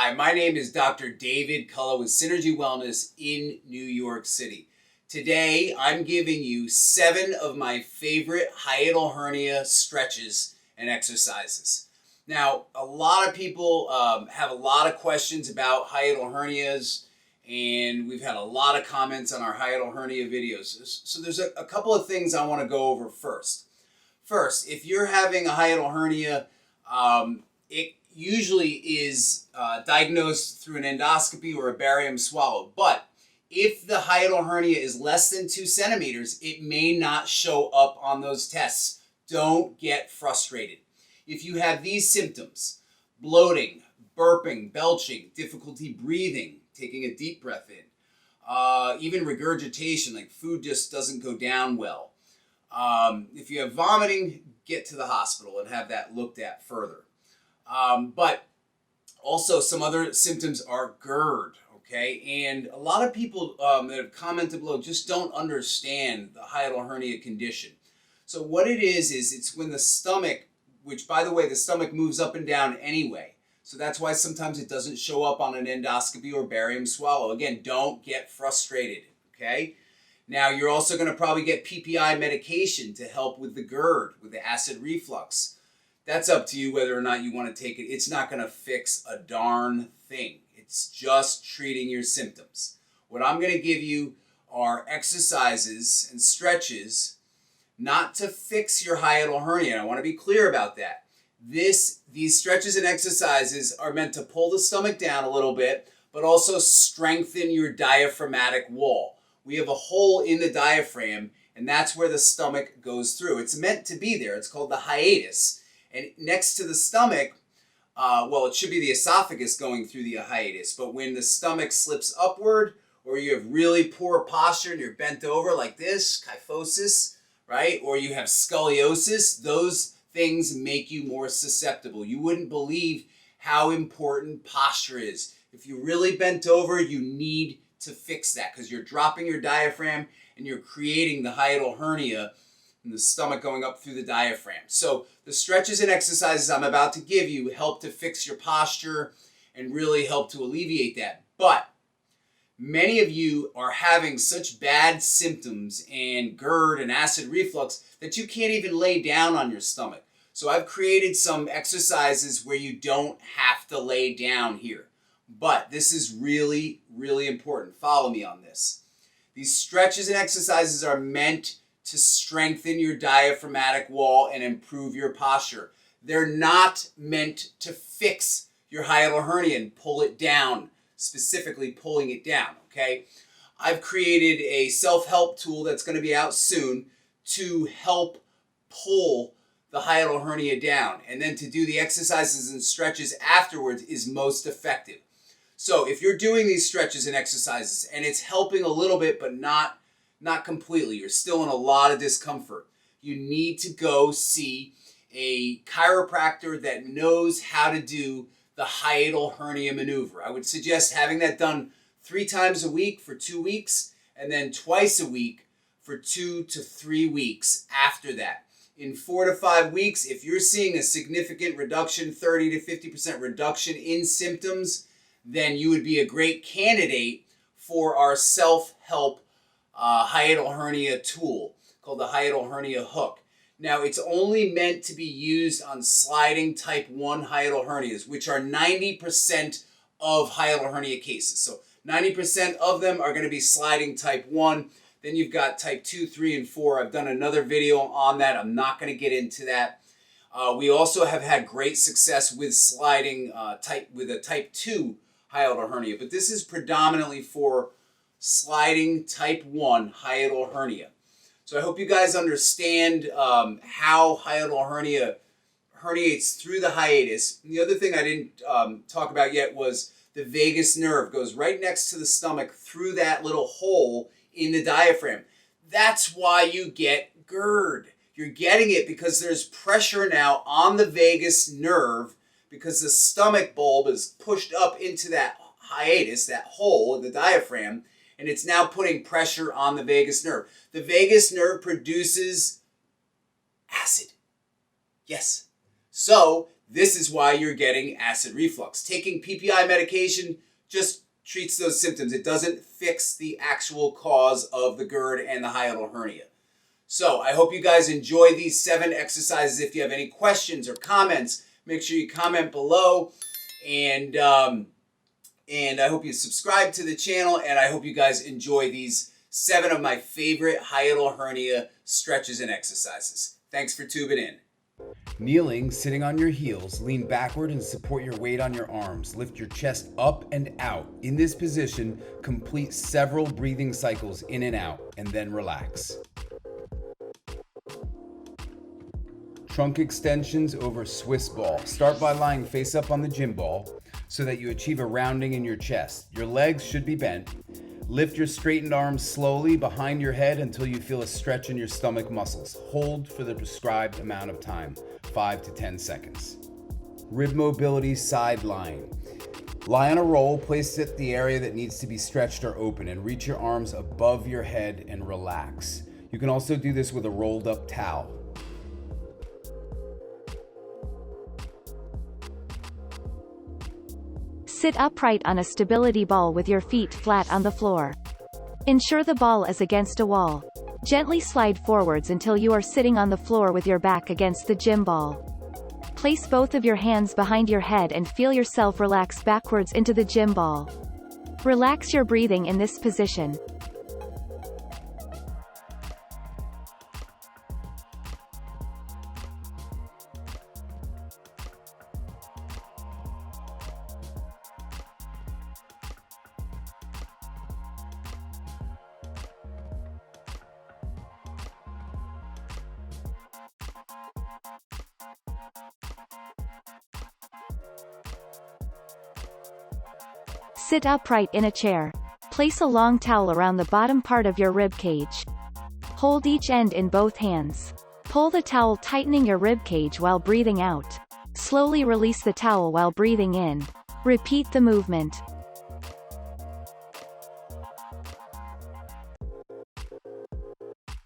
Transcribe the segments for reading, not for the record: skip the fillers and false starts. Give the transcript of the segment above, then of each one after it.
Hi, my name is Dr. David Kulla with Synergy Wellness in New York City. Today, I'm giving you 7 of my favorite hiatal hernia stretches and exercises. Now, a lot of people have a lot of questions about hiatal hernias, and we've had a lot of comments on our hiatal hernia videos. So there's a couple of things I want to go over first. First, if you're having a hiatal hernia, it usually is diagnosed through an endoscopy or a barium swallow. But if the hiatal hernia is less than 2 centimeters, it may not show up on those tests. Don't get frustrated. If you have these symptoms, bloating, burping, belching, difficulty breathing, taking a deep breath in, even regurgitation, like food just doesn't go down well. If you have vomiting, get to the hospital and have that looked at further. But also some other symptoms are GERD, okay? And a lot of people that have commented below just don't understand the hiatal hernia condition. So what it is it's when the stomach, which by the way, the stomach moves up and down anyway. So that's why sometimes it doesn't show up on an endoscopy or barium swallow. Again, don't get frustrated, okay? Now, you're also going to probably get PPI medication to help with the GERD, with the acid reflux. That's up to you whether or not you want to take it. It's not going to fix a darn thing. It's just treating your symptoms. What I'm going to give you are exercises and stretches not to fix your hiatal hernia. I want to be clear about that. These stretches and exercises are meant to pull the stomach down a little bit, but also strengthen your diaphragmatic wall. We have a hole in the diaphragm, and that's where the stomach goes through. It's meant to be there. It's called the hiatus. And next to the stomach, it should be the esophagus going through the hiatus. But when the stomach slips upward, or you have really poor posture and you're bent over like this, kyphosis, right? Or you have scoliosis, those things make you more susceptible. You wouldn't believe how important posture is. If you really bent over, you need to fix that because you're dropping your diaphragm and you're creating the hiatal hernia and the stomach going up through the diaphragm. So the stretches and exercises I'm about to give you help to fix your posture and really help to alleviate that. But many of you are having such bad symptoms and GERD and acid reflux that you can't even lay down on your stomach. So I've created some exercises where you don't have to lay down here. But this is really, really important. Follow me on this. These stretches and exercises are meant to strengthen your diaphragmatic wall and improve your posture. They're not meant to fix your hiatal hernia and pull it down, specifically pulling it down, okay? I've created a self-help tool that's going to be out soon to help pull the hiatal hernia down. And then to do the exercises and stretches afterwards is most effective. So if you're doing these stretches and exercises and it's helping a little bit but not completely, you're still in a lot of discomfort, you need to go see a chiropractor that knows how to do the hiatal hernia maneuver. I would suggest having that done 3 times a week for 2 weeks and then twice a week for 2 to 3 weeks after that. In 4 to 5 weeks, if you're seeing a significant reduction, 30 to 50% reduction in symptoms, then you would be a great candidate for our self-help hiatal hernia tool called the hiatal hernia hook. Now, it's only meant to be used on sliding type 1 hiatal hernias, which are 90% of hiatal hernia cases. So 90% of them are going to be sliding type 1. Then you've got type 2, 3, and 4. I've done another video on that. I'm not going to get into that. We also have had great success with sliding with a type 2 hiatal hernia, but this is predominantly for sliding type 1 hiatal hernia. So I hope you guys understand how hiatal hernia herniates through the hiatus. And the other thing I didn't talk about yet was the vagus nerve goes right next to the stomach through that little hole in the diaphragm. That's why you get GERD. You're getting it because there's pressure now on the vagus nerve because the stomach bulb is pushed up into that hiatus, that hole in the diaphragm, and it's now putting pressure on the vagus nerve. The vagus nerve produces acid. Yes. So This is why you're getting acid reflux. Taking PPI medication just treats those symptoms. It doesn't fix the actual cause of the GERD and the hiatal hernia. So I hope you guys enjoy these 7 exercises. If you have any questions or comments, make sure you comment below. And I hope you subscribe to the channel, and I hope you guys enjoy these 7 of my favorite hiatal hernia stretches and exercises. Thanks for tuning in. Kneeling, sitting on your heels, lean backward and support your weight on your arms. Lift your chest up and out. In this position, complete several breathing cycles in and out, and then relax. Trunk extensions over Swiss ball. Start by lying face up on the gym ball so that you achieve a rounding in your chest. Your legs should be bent. Lift your straightened arms slowly behind your head until you feel a stretch in your stomach muscles. Hold for the prescribed amount of time, 5 to 10 seconds. Rib mobility side lying. Lie on a roll, place it at the area that needs to be stretched or open, and reach your arms above your head and relax. You can also do this with a rolled up towel. Sit upright on a stability ball with your feet flat on the floor. Ensure the ball is against a wall. Gently slide forwards until you are sitting on the floor with your back against the gym ball. Place both of your hands behind your head and feel yourself relax backwards into the gym ball. Relax your breathing in this position. Sit upright in a chair. Place a long towel around the bottom part of your rib cage. Hold each end in both hands. Pull the towel, tightening your rib cage while breathing out. Slowly release the towel while breathing in. Repeat the movement.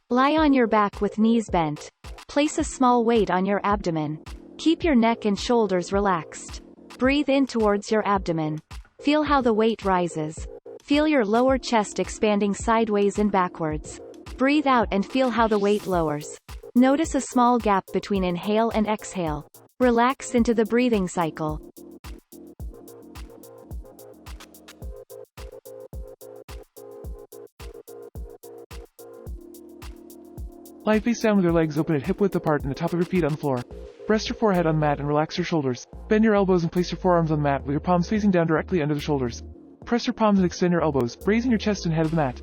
Lie on your back with knees bent. Place a small weight on your abdomen. Keep your neck and shoulders relaxed. Breathe in towards your abdomen. Feel how the weight rises. Feel your lower chest expanding sideways and backwards. Breathe out and feel how the weight lowers. Notice a small gap between inhale and exhale. Relax into the breathing cycle. Lie face down with your legs open at hip-width apart and the top of your feet on the floor. Rest your forehead on the mat and relax your shoulders. Bend your elbows and place your forearms on the mat with your palms facing down directly under the shoulders. Press your palms and extend your elbows, raising your chest and head of the mat.